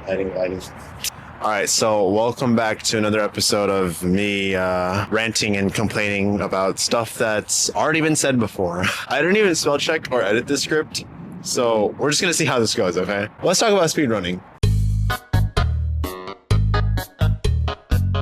Lighting. All right, so welcome back to another episode of me ranting and complaining about stuff that's already been said before. I didn't even spell check or edit the script, so we're just gonna see how this goes, okay? Let's talk about speedrunning.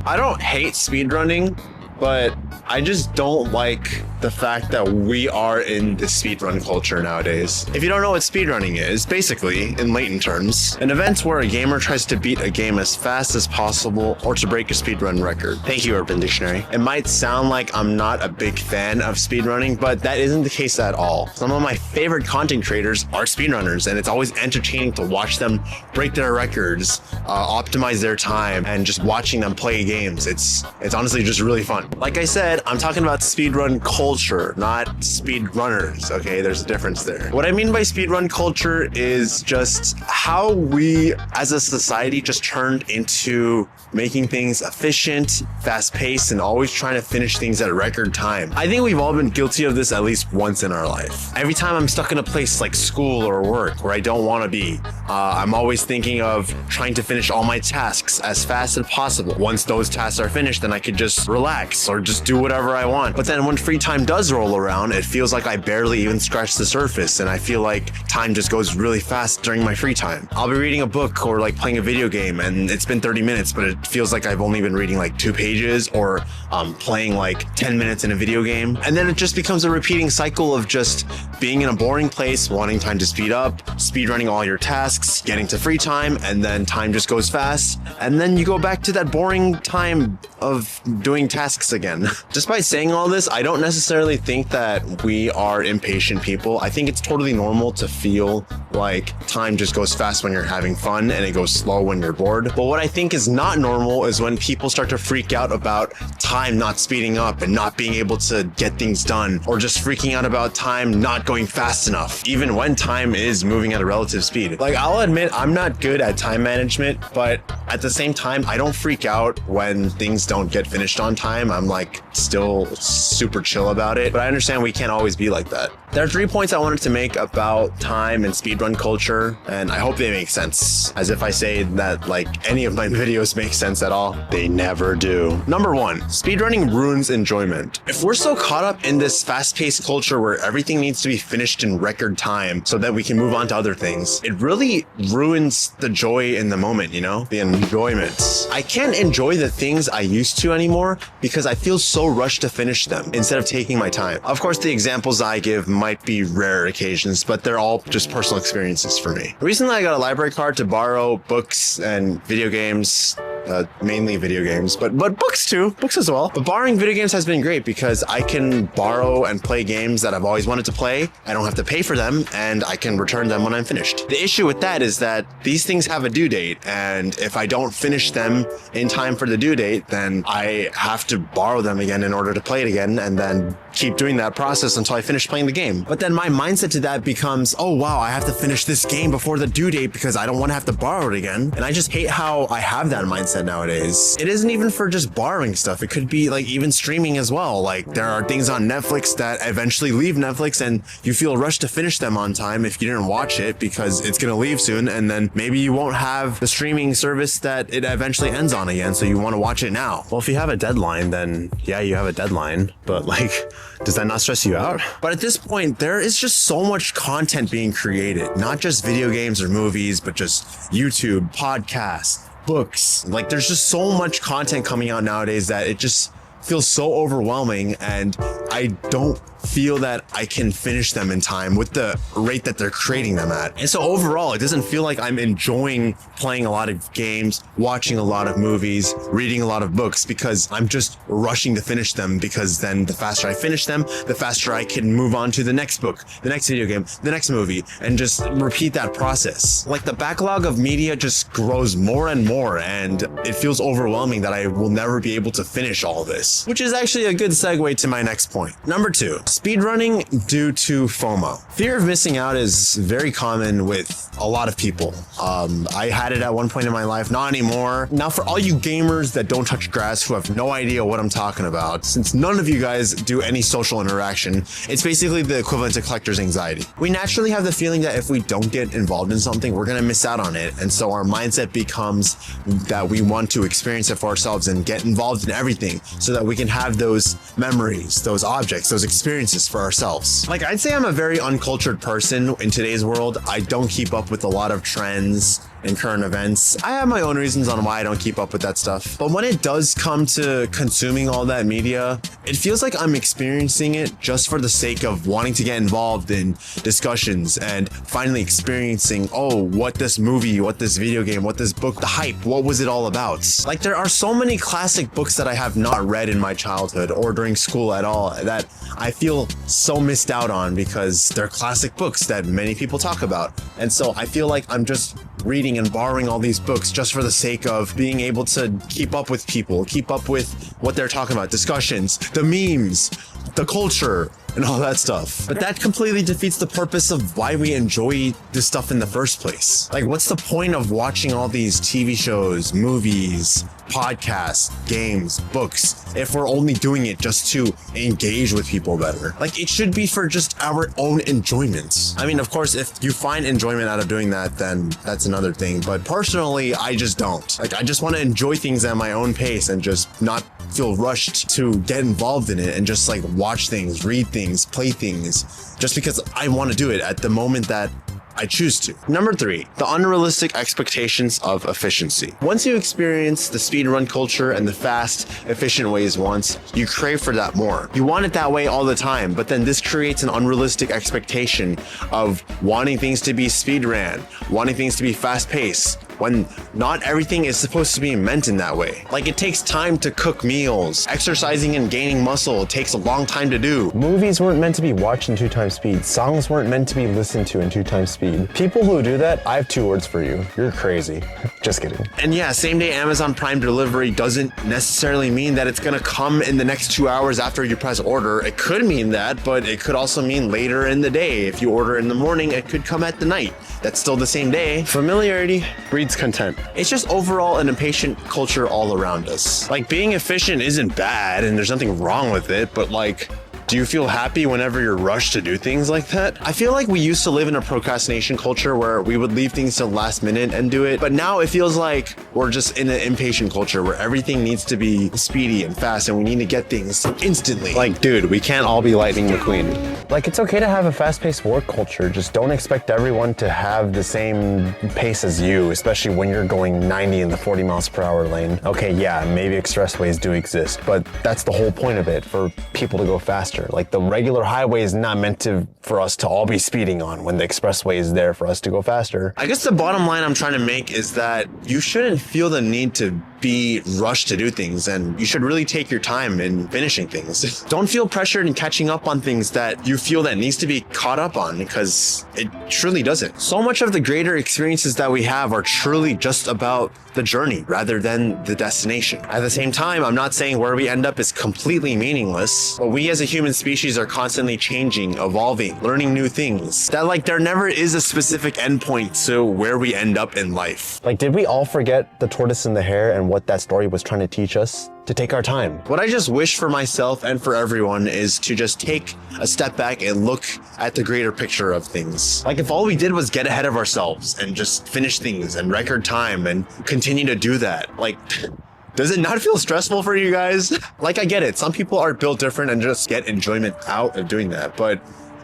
I don't hate speedrunning, but I just don't like the fact that we are in the speedrun culture nowadays. If you don't know what speedrunning is, basically, in layman terms, an event where a gamer tries to beat a game as fast as possible or to break a speedrun record. Thank you, Urban Dictionary. It might sound like I'm not a big fan of speedrunning, but that isn't the case at all. Some of my favorite content creators are speedrunners, and it's always entertaining to watch them break their records, optimize their time, and just watching them play games. It's honestly just really fun. Like I said, I'm talking about speedrun culture, not speedrunners, okay? There's a difference there. What I mean by speedrun culture is just how we as a society just turned into making things efficient, fast-paced, and always trying to finish things at a record time. I think we've all been guilty of this at least once in our life. Every time I'm stuck in a place like school or work where I don't want to be, I'm always thinking of trying to finish all my tasks as fast as possible. Once those tasks are finished, then I could just relax or just do whatever I want. But then when free time does roll around, it feels like I barely even scratched the surface, and I feel like time just goes really fast during my free time. I'll be reading a book or like playing a video game, and it's been 30 minutes, but it feels like I've only been reading like 2 pages or playing like 10 minutes in a video game. And then it just becomes a repeating cycle of just being in a boring place, wanting time to speed up, speedrunning all your tasks, getting to free time, and then time just goes fast. And then you go back to that boring time of doing tasks again. Despite saying all this, I don't necessarily think that we are impatient people. I think it's totally normal to feel like time just goes fast when you're having fun and it goes slow when you're bored. But what I think is not normal is when people start to freak out about time not speeding up and not being able to get things done, or just freaking out about time not going fast enough, even when time is moving at a relative speed. Like, I'll admit I'm not good at time management, but at the same time, I don't freak out when things don't get finished on time. I'm like still super chill about it, but I understand we can't always be like that. There are 3 points I wanted to make about time and speedrun culture, and I hope they make sense. As if I say that like any of my videos make sense at all. They never do. Number 1, speedrunning ruins enjoyment. If we're so caught up in this fast-paced culture where everything needs to be finished in record time so that we can move on to other things, it really ruins the joy in the moment, you know? The enjoyment. I can't enjoy the things I used to anymore because I feel so rushed to finish them instead of taking my time. Of course, the examples I give might be rare occasions, but they're all just personal experiences for me. Recently, I got a library card to borrow books and video games. Mainly video games, but books too, books as well. But borrowing video games has been great because I can borrow and play games that I've always wanted to play. I don't have to pay for them, and I can return them when I'm finished. The issue with that is that these things have a due date, and if I don't finish them in time for the due date, then I have to borrow them again in order to play it again, and then keep doing that process until I finish playing the game. But then my mindset to that becomes, oh wow, I have to finish this game before the due date because I don't want to have to borrow it again. And I just hate how I have that mindset nowadays. It isn't even for just borrowing stuff. It could be like even streaming as well. Like there are things on Netflix that eventually leave Netflix and you feel rushed to finish them on time if you didn't watch it because it's gonna leave soon, and then maybe you won't have the streaming service that it eventually ends on again, so you want to watch it now. Well, if you have a deadline, then yeah, you have a deadline, but like, does that not stress you out? But at this point, there is just so much content being created, not just video games or movies, but just YouTube, podcasts, books. Like there's just so much content coming out nowadays that it just feels so overwhelming, and I don't feel that I can finish them in time with the rate that they're creating them at. And so overall, it doesn't feel like I'm enjoying playing a lot of games, watching a lot of movies, reading a lot of books, because I'm just rushing to finish them, because then the faster I finish them, the faster I can move on to the next book, the next video game, the next movie, and just repeat that process. Like the backlog of media just grows more and more, and it feels overwhelming that I will never be able to finish all this. Which is actually a good segue to my next point. Number 2, Speedrunning due to FOMO. Fear of missing out is very common with a lot of people. I had it at one point in my life, not anymore. Now for all you gamers that don't touch grass who have no idea what I'm talking about, since none of you guys do any social interaction, it's basically the equivalent to collector's anxiety. We naturally have the feeling that if we don't get involved in something, we're gonna miss out on it. And so our mindset becomes that we want to experience it for ourselves and get involved in everything so that we can have those memories, those objects, those experiences for ourselves. Like, I'd say I'm a very uncultured person in today's world. I don't keep up with a lot of trends and current events. I have my own reasons on why I don't keep up with that stuff. But when it does come to consuming all that media, it feels like I'm experiencing it just for the sake of wanting to get involved in discussions and finally experiencing, oh, what this movie, what this video game, what this book, the hype, what was it all about? Like, there are so many classic books that I have not read in my childhood or during school at all that I feel so missed out on because they're classic books that many people talk about. And so I feel like I'm just reading and borrowing all these books just for the sake of being able to keep up with people, keep up with what they're talking about, discussions, the memes, the culture, and all that stuff. But that completely defeats the purpose of why we enjoy this stuff in the first place. Like, what's the point of watching all these TV shows, movies, podcasts, games, books, if we're only doing it just to engage with people better? Like, it should be for just our own enjoyment. I mean, of course, if you find enjoyment out of doing that, then that's another thing. But personally, I just don't. Like, I just want to enjoy things at my own pace and just not feel rushed to get involved in it and just like watch things, read things, play things, just because I want to do it at the moment that I choose to. Number 3, the unrealistic expectations of efficiency. Once you experience the speedrun culture and the fast, efficient ways once, you crave for that more. You want it that way all the time, but then this creates an unrealistic expectation of wanting things to be speedran, wanting things to be fast-paced, when not everything is supposed to be meant in that way. Like, it takes time to cook meals. Exercising and gaining muscle takes a long time to do. Movies weren't meant to be watched in 2 times speed. Songs weren't meant to be listened to in 2 times speed. People who do that, I have 2 words for you. You're crazy. Just kidding. And yeah, same day Amazon Prime delivery doesn't necessarily mean that it's gonna come in the next 2 hours after you press order. It could mean that, but it could also mean later in the day. If you order in the morning, it could come at the night. That's still the same day. Familiarity breeds content. It's just overall an impatient culture all around us. Like, being efficient isn't bad and there's nothing wrong with it, but like, do you feel happy whenever you're rushed to do things like that? I feel like we used to live in a procrastination culture where we would leave things to the last minute and do it. But now it feels like we're just in an impatient culture where everything needs to be speedy and fast and we need to get things instantly. Like, dude, we can't all be Lightning McQueen. Like, it's okay to have a fast-paced work culture. Just don't expect everyone to have the same pace as you, especially when you're going 90 in the 40 miles per hour lane. Okay, yeah, maybe expressways do exist, but that's the whole point of it, for people to go faster. Like, the regular highway is not meant for us to all be speeding on when the expressway is there for us to go faster. I guess the bottom line I'm trying to make is that you shouldn't feel the need to be rushed to do things, and you should really take your time in finishing things. Don't feel pressured in catching up on things that you feel that needs to be caught up on, because it truly doesn't. So much of the greater experiences that we have are truly just about the journey rather than the destination. At the same time, I'm not saying where we end up is completely meaningless, but we as a human species are constantly changing, evolving, learning new things. That, like, there never is a specific endpoint to where we end up in life. Like, did we all forget the tortoise and the hare and what that story was trying to teach us? To take our time. What I just wish for myself and for everyone is to just take a step back and look at the greater picture of things. Like, if all we did was get ahead of ourselves and just finish things in record time and continue to do that, like, does it not feel stressful for you guys? Like, I get it. Some people are built different and just get enjoyment out of doing that, but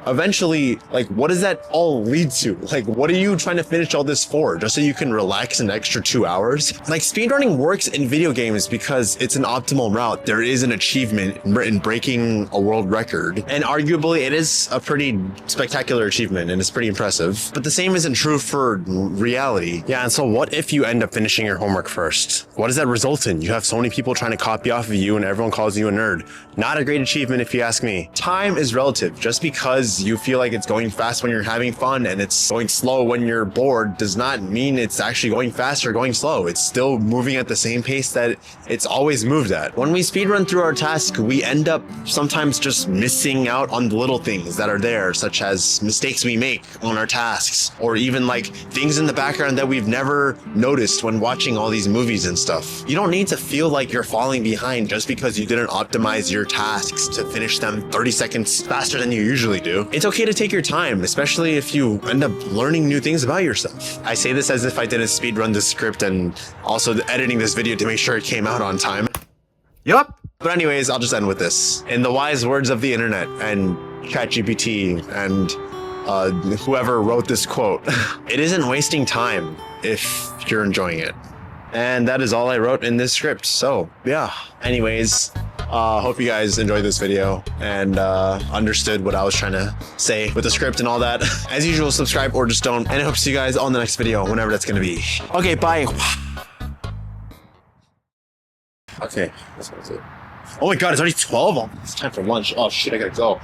eventually, like, what does that all lead to? Like, what are you trying to finish all this for? Just so you can relax an extra 2 hours? Like, speedrunning works in video games because it's an optimal route. There is an achievement in breaking a world record. And arguably, it is a pretty spectacular achievement and it's pretty impressive. But the same isn't true for reality. Yeah, and so what if you end up finishing your homework first? What does that result in? You have so many people trying to copy off of you and everyone calls you a nerd. Not a great achievement if you ask me. Time is relative. Just because because you feel like it's going fast when you're having fun and it's going slow when you're bored does not mean it's actually going fast or going slow. It's still moving at the same pace that it's always moved at. When we speedrun through our task, we end up sometimes just missing out on the little things that are there, such as mistakes we make on our tasks, or even like things in the background that we've never noticed when watching all these movies and stuff. You don't need to feel like you're falling behind just because you didn't optimize your tasks to finish them 30 seconds faster than you usually do. It's okay to take your time, especially if you end up learning new things about yourself. I say this as if I didn't speedrun the script and also editing this video to make sure it came out on time. Yup. But anyways, I'll just end with this. In the wise words of the internet and ChatGPT and whoever wrote this quote, it isn't wasting time if you're enjoying it. And that is all I wrote in this script. So yeah, anyways, hope you guys enjoyed this video and understood what I was trying to say with the script and all that. As usual, subscribe or just don't. And I hope to see you guys on the next video, whenever that's gonna be. Okay, bye. Okay, that's it. Oh my god, it's already 12. Oh, it's time for lunch. Oh shit, I gotta go.